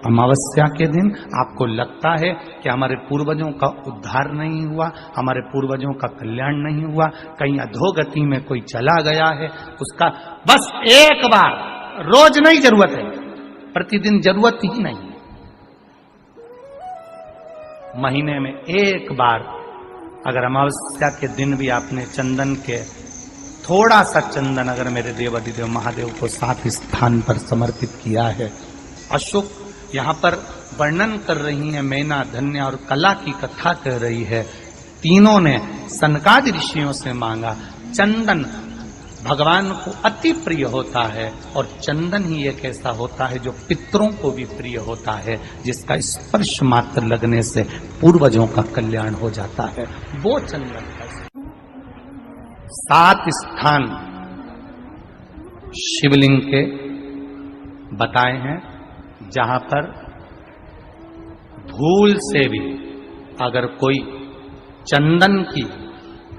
अमावस्या के दिन आपको लगता है कि हमारे पूर्वजों का उद्धार नहीं हुआ, हमारे पूर्वजों का कल्याण नहीं हुआ, कहीं अधोगति में कोई चला गया है, उसका बस एक बार, रोज नहीं जरूरत है, प्रतिदिन जरूरत ही नहीं, महीने में एक बार अगर अमावस्या के दिन भी आपने चंदन के थोड़ा सा चंदन अगर मेरे देवाधिदेव महादेव को 7 स्थान पर समर्पित किया है। अशोक यहाँ पर वर्णन कर रही है, मैना, धन्य और कला की कथा कर रही है। तीनों ने सनकादि ऋषियों से मांगा। चंदन भगवान को अति प्रिय होता है और चंदन ही एक ऐसा होता है जो पितरों को भी प्रिय होता है, जिसका स्पर्श मात्र लगने से पूर्वजों का कल्याण हो जाता है। वो चंदन का 7 स्थान शिवलिंग के बताए हैं, जहां पर भूल से भी अगर कोई चंदन की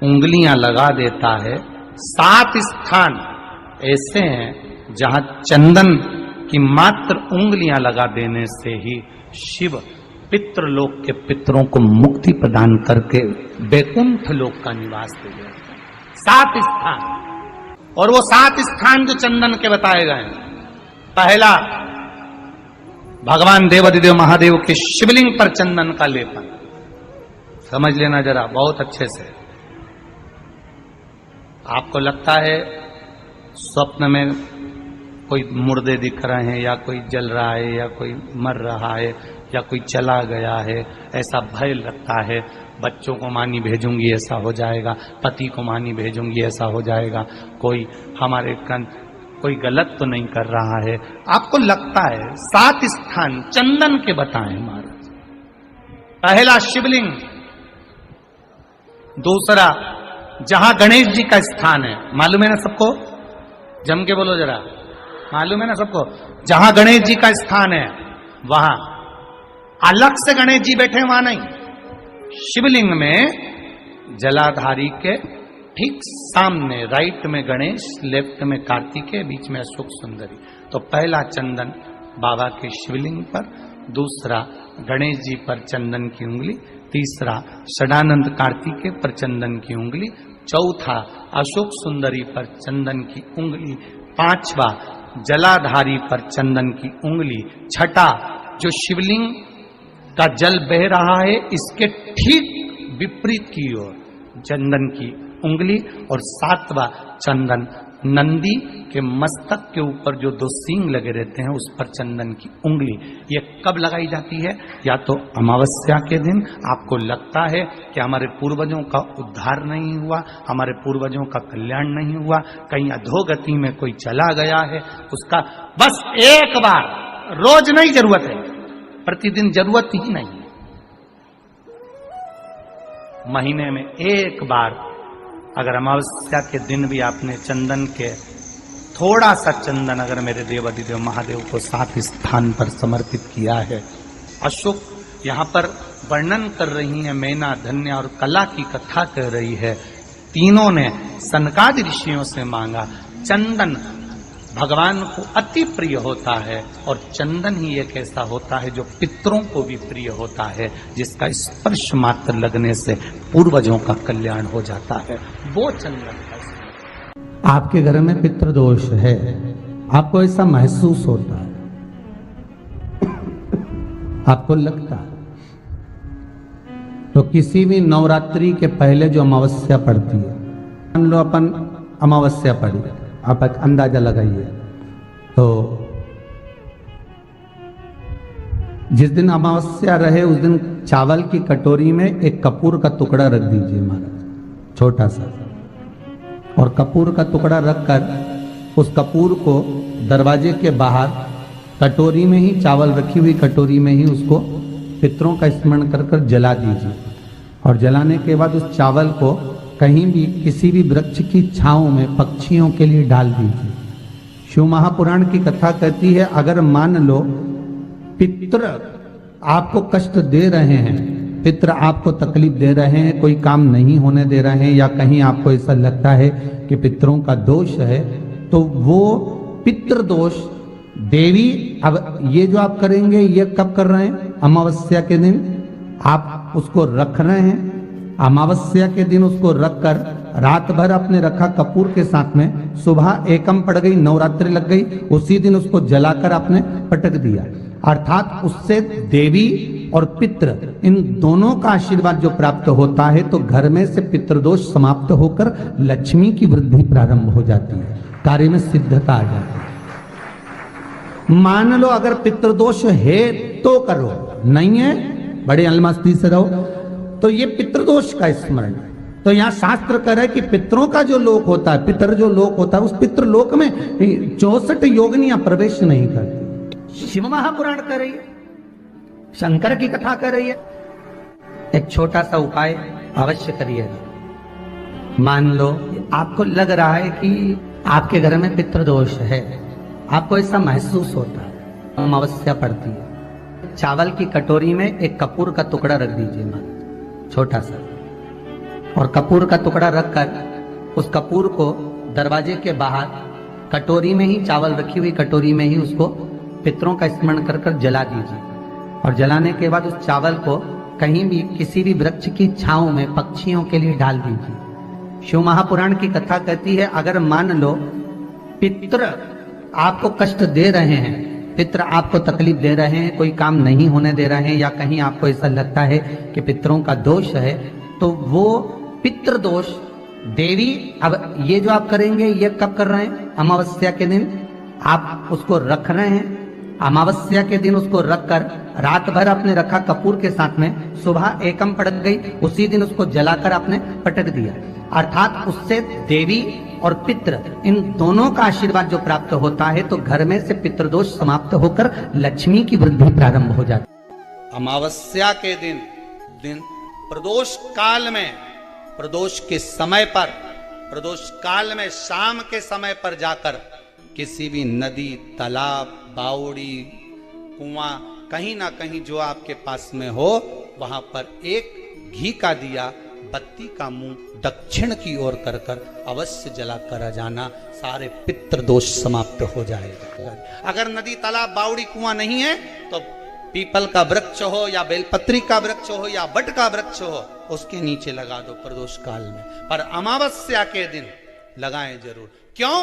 उंगलियां लगा देता है, 7 स्थान ऐसे हैं जहां चंदन की मात्र उंगलियां लगा देने से ही शिव पितृलोक के पितरों को मुक्ति प्रदान करके वैकुंठ लोक का निवास दे गए। 7 स्थान, और वो 7 स्थान जो चंदन के बताए गए हैं। पहला, भगवान देवाधिदेव महादेव के शिवलिंग पर चंदन का लेपन। समझ लेना जरा बहुत अच्छे से। आपको लगता है स्वप्न में कोई मुर्दे दिख रहे हैं, या कोई जल रहा है, या कोई मर रहा है, या कोई चला गया है, ऐसा भय लगता है। बच्चों को मानी भेजूंगी ऐसा हो जाएगा, पति को मानी भेजूंगी ऐसा हो जाएगा, कोई हमारे कोई गलत तो नहीं कर रहा है, आपको लगता है। 7 स्थान चंदन के बताएं महाराज। पहला शिवलिंग, दूसरा जहां गणेश जी का स्थान है, मालूम है ना सबको, जम के बोलो जरा, मालूम है ना सबको, जहां गणेश जी का स्थान है वहां अलग से गणेश जी बैठे, वहां नहीं। शिवलिंग में जलाधारी के ठीक सामने राइट में गणेश, लेफ्ट में कार्तिकेय, बीच में अशोक सुंदरी। तो पहला चंदन बाबा के शिवलिंग पर, दूसरा गणेश जी पर चंदन की उंगली, तीसरा षडानंद कार्तिकेय पर चंदन की उंगली, चौथा अशोक सुंदरी पर चंदन की उंगली, पांचवा जलाधारी पर चंदन की उंगली, छठा जो शिवलिंग का जल बह रहा है इसके ठीक विपरीत की ओर चंदन की उंगली, और 7वां चंदन नंदी के मस्तक के ऊपर जो 2 सींग लगे रहते हैं उस पर चंदन की उंगली। ये कब लगाई जाती है? या तो अमावस्या के दिन आपको लगता है कि हमारे पूर्वजों का उद्धार नहीं हुआ, हमारे पूर्वजों का कल्याण नहीं हुआ, कहीं अधोगति में कोई चला गया है, उसका बस एक बार, रोज नहीं जरूरत है, प्रतिदिन जरूरत ही नहीं, महीने में एक बार अगर अमावस्या के दिन भी आपने चंदन के थोड़ा सा चंदन अगर मेरे देवाधिदेव महादेव को 7 स्थान पर समर्पित किया है। अशोक यहाँ पर वर्णन कर रही है, मैना, धन्य और कला की कथा कर रही है। तीनों ने सनकादि ऋषियों से मांगा। चंदन भगवान को अति प्रिय होता है और चंदन ही एक ऐसा होता है जो पितरों को भी प्रिय होता है, जिसका स्पर्श मात्र लगने से पूर्वजों का कल्याण हो जाता है। वो चंदन का। आपके घर में पितृदोष है, आपको ऐसा महसूस होता है, आपको लगता है, तो किसी भी नवरात्रि के पहले जो अमावस्या पड़ती है, मान लो अपन अमावस्या पड़ी, आप एक अंदाजा लगाइए, तो जिस दिन अमावस्या रहे उस दिन चावल की कटोरी में एक कपूर का टुकड़ा रख दीजिए महाराज, छोटा सा, और कपूर का टुकड़ा रखकर उस कपूर को दरवाजे के बाहर कटोरी में ही, चावल रखी हुई कटोरी में ही उसको पितरों का स्मरण कर कर जला दीजिए। और जलाने के बाद उस चावल को कहीं भी किसी भी वृक्ष की छांव में पक्षियों के लिए डाल दीजिए। शिव महापुराण की कथा कहती है, अगर मान लो पितृ आपको कष्ट दे रहे हैं, पितृ आपको तकलीफ दे रहे हैं, कोई काम नहीं होने दे रहे हैं, या कहीं आपको ऐसा लगता है कि पितरों का दोष है, तो वो पितृ दोष देवी अब ये जो आप करेंगे ये कब कर रहे हैं? अमावस्या के दिन आप उसको रख रहे हैं। अमावस्या के दिन उसको रखकर रात भर आपने रखा कपूर के साथ में, सुबह एकम पड़ गई, नवरात्रि लग गई, उसी दिन उसको जलाकर आपने पटक दिया। अर्थात उससे देवी और पितृ इन दोनों का आशीर्वाद जो प्राप्त होता है, तो घर में से पितृदोष समाप्त होकर लक्ष्मी की वृद्धि प्रारंभ हो जाती है, कार्य में सिद्धता आ जाती है। मान लो अगर पितृदोष है तो करो, नहीं है बड़े अलमस्ती से रहो, तो ये पितृदोष का स्मरण। तो यहाँ शास्त्र कह रहा है कि पितरों का जो लोक होता है, पितर जो लोक होता है, उस पितृलोक में 64 योगिनियां प्रवेश नहीं करती। शिव महापुराण कर रही है, शंकर की कथा कर रही है। एक छोटा सा उपाय अवश्य करिएगा। मान लो आपको लग रहा है कि आपके घर में पितृदोष है, आपको ऐसा महसूस होता है, अमावस्या पड़ती है, चावल की कटोरी में एक कपूर का टुकड़ा रख दीजिए, मान छोटा सा, और कपूर का टुकड़ा रखकर उस कपूर को दरवाजे के बाहर कटोरी में ही, चावल रखी हुई कटोरी में ही उसको पितरों का स्मरण कर कर जला दीजिए। और जलाने के बाद उस चावल को कहीं भी किसी भी वृक्ष की छांव में पक्षियों के लिए डाल दीजिए। शिव महापुराण की कथा कहती है, अगर मान लो पितृ आपको कष्ट दे रहे हैं, पितृ आपको तकलीफ दे रहे हैं, कोई काम नहीं होने दे रहे हैं, या कहीं आपको ऐसा लगता है कि पितरों का दोष है, तो वो पितृदोष देवी, अब ये जो आप करेंगे ये कब कर रहे हैं? अमावस्या के दिन आप उसको रख रहे हैं। अमावस्या के दिन उसको रखकर रात भर आपने रखा कपूर के साथ में, सुबह एकम पड़ गई, उसी दिन उसको जलाकर आपने पटक दिया। अर्थात उससे देवी और पितृ इन दोनों का आशीर्वाद जो प्राप्त होता है, तो घर में से पितृदोष समाप्त होकर लक्ष्मी की वृद्धि प्रारंभ हो जाती है। अमावस्या के दिन प्रदोष काल में, प्रदोष के समय पर, प्रदोष काल में शाम के समय पर जाकर किसी भी नदी, तालाब, बावड़ी, कुआं, कहीं ना कहीं जो आपके पास में हो, वहां पर एक घी का दिया, बत्ती का मुंह दक्षिण की ओर कर कर अवश्य जला कर जाना, सारे पितृदोष समाप्त हो जाएगा। अगर नदी, तालाब, बावड़ी, कुआं नहीं है तो पीपल का वृक्ष हो या बेलपत्री का वृक्ष हो या बट का वृक्ष हो, उसके नीचे लगा दो प्रदोष काल में। पर अमावस्या के दिन लगाएं जरूर। क्यों?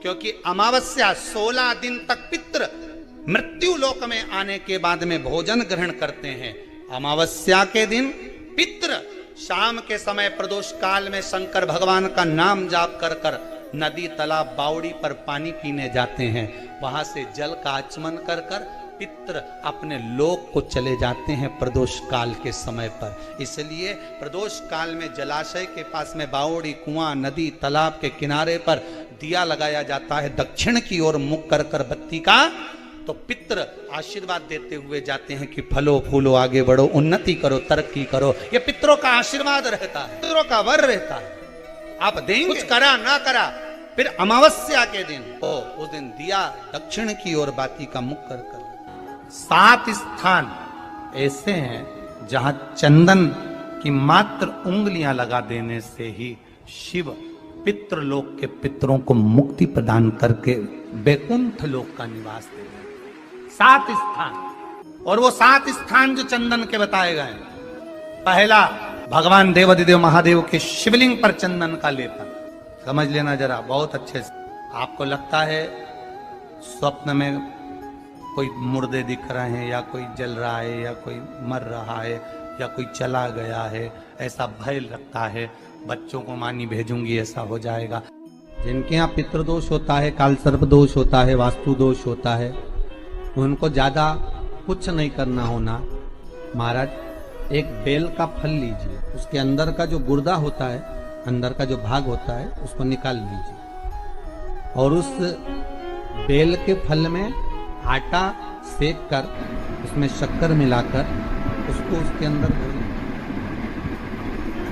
क्योंकि अमावस्या 16 दिन तक पितृ मृत्यु लोक में आने के बाद में भोजन ग्रहण करते हैं। अमावस्या के दिन पितृ शाम के समय प्रदोष काल में शंकर भगवान का नाम जाप कर कर नदी, तालाब, बावड़ी पर पानी पीने जाते हैं। वहां से जल का आचमन कर कर पितृ अपने लोक को चले जाते हैं प्रदोष काल के समय पर। इसलिए प्रदोष काल में जलाशय के पास में बावड़ी, कुआं, नदी, तालाब के किनारे पर दिया लगाया जाता है, दक्षिण की ओर मुख कर कर बत्ती का, तो पितृ आशीर्वाद देते हुए जाते हैं कि फलो फूलो, आगे बढ़ो, उन्नति करो, तरक्की करो। ये पितरों का आशीर्वाद रहता है, पितरों का वर रहता है। आप देंगे, कुछ करा ना करा, फिर अमावस्या के दिन उस दिन दिया दक्षिण की ओर बाती का मुख कर कर। 7 स्थान ऐसे हैं जहां चंदन की मात्र उंगलियां लगा देने से ही शिव पितृलोक के पितरों को मुक्ति प्रदान करके वैकुंठ लोक का निवास दे रहे। 7 स्थान, और वो 7 स्थान जो चंदन के बताए गए, पहला भगवान देवाधिदेव महादेव के शिवलिंग पर चंदन का लेपन। समझ लेना जरा बहुत अच्छे से। आपको लगता है स्वप्न में कोई मुर्दे दिख रहे हैं, या कोई जल रहा है, या कोई मर रहा है, या कोई चला गया है, ऐसा भय लगता है, बच्चों को मानी भेजूंगी ऐसा हो जाएगा। जिनके यहाँ पितृदोष होता है, काल सर्प दोष होता है, वास्तु दोष होता है, उनको ज्यादा कुछ नहीं करना होना। महाराज एक बेल का फल लीजिए, उसके अंदर का जो गुर्दा होता है, अंदर का जो भाग होता है, उसको निकाल लीजिए, और उस बेल के फल में आटा सेक कर उसमें शक्कर मिलाकर उसको उसके अंदर भरें।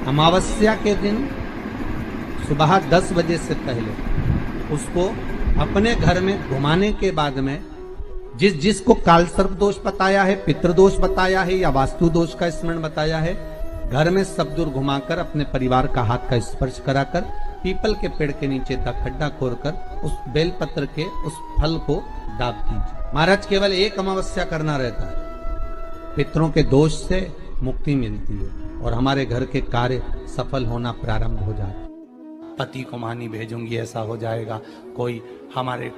अमावस्या के दिन सुबह 10 बजे से पहले उसको अपने घर में घुमाने के बाद में जिसको काल सर्प दोष बताया है, पितृदोष बताया है, या वास्तु दोष का स्मरण बताया है, घर में सब दूर घुमाकर अपने परिवार का हाथ का स्पर्श कराकर पीपल के पेड़ के नीचे का खड्डा खोदकर उस बेलपत्र के उस फल को दाब दीजिए। महाराज केवल एक अमावस्या करना रहता है, पितरों के दोष से मुक्ति मिलती है और हमारे घर के कार्य सफल होना प्रारंभ हो जाता है। पति को मानी भेजूंगी ऐसा हो जाएगा, कोई हमारे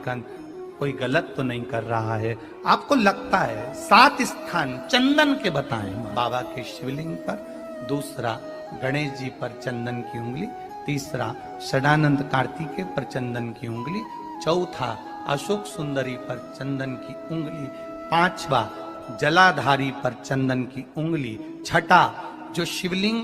कोई गलत तो नहीं कर रहा है। आपको लगता है 7 स्थान चंदन के बताएं, बाबा के शिवलिंग पर, दूसरा गणेश जी पर चंदन की उंगली, तीसरा षडानंद कार्तिकेय पर चंदन की उंगली, चौथा अशोक सुंदरी पर चंदन की उंगली, पांचवा जलाधारी पर चंदन की उंगली, छठा जो शिवलिंग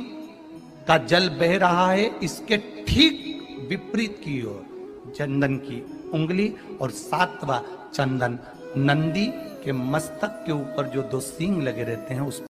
का जल बह रहा है इसके ठीक विपरीत की ओर चंदन की उंगली, और 7वां चंदन नंदी के मस्तक के ऊपर जो 2 सींग लगे रहते हैं उस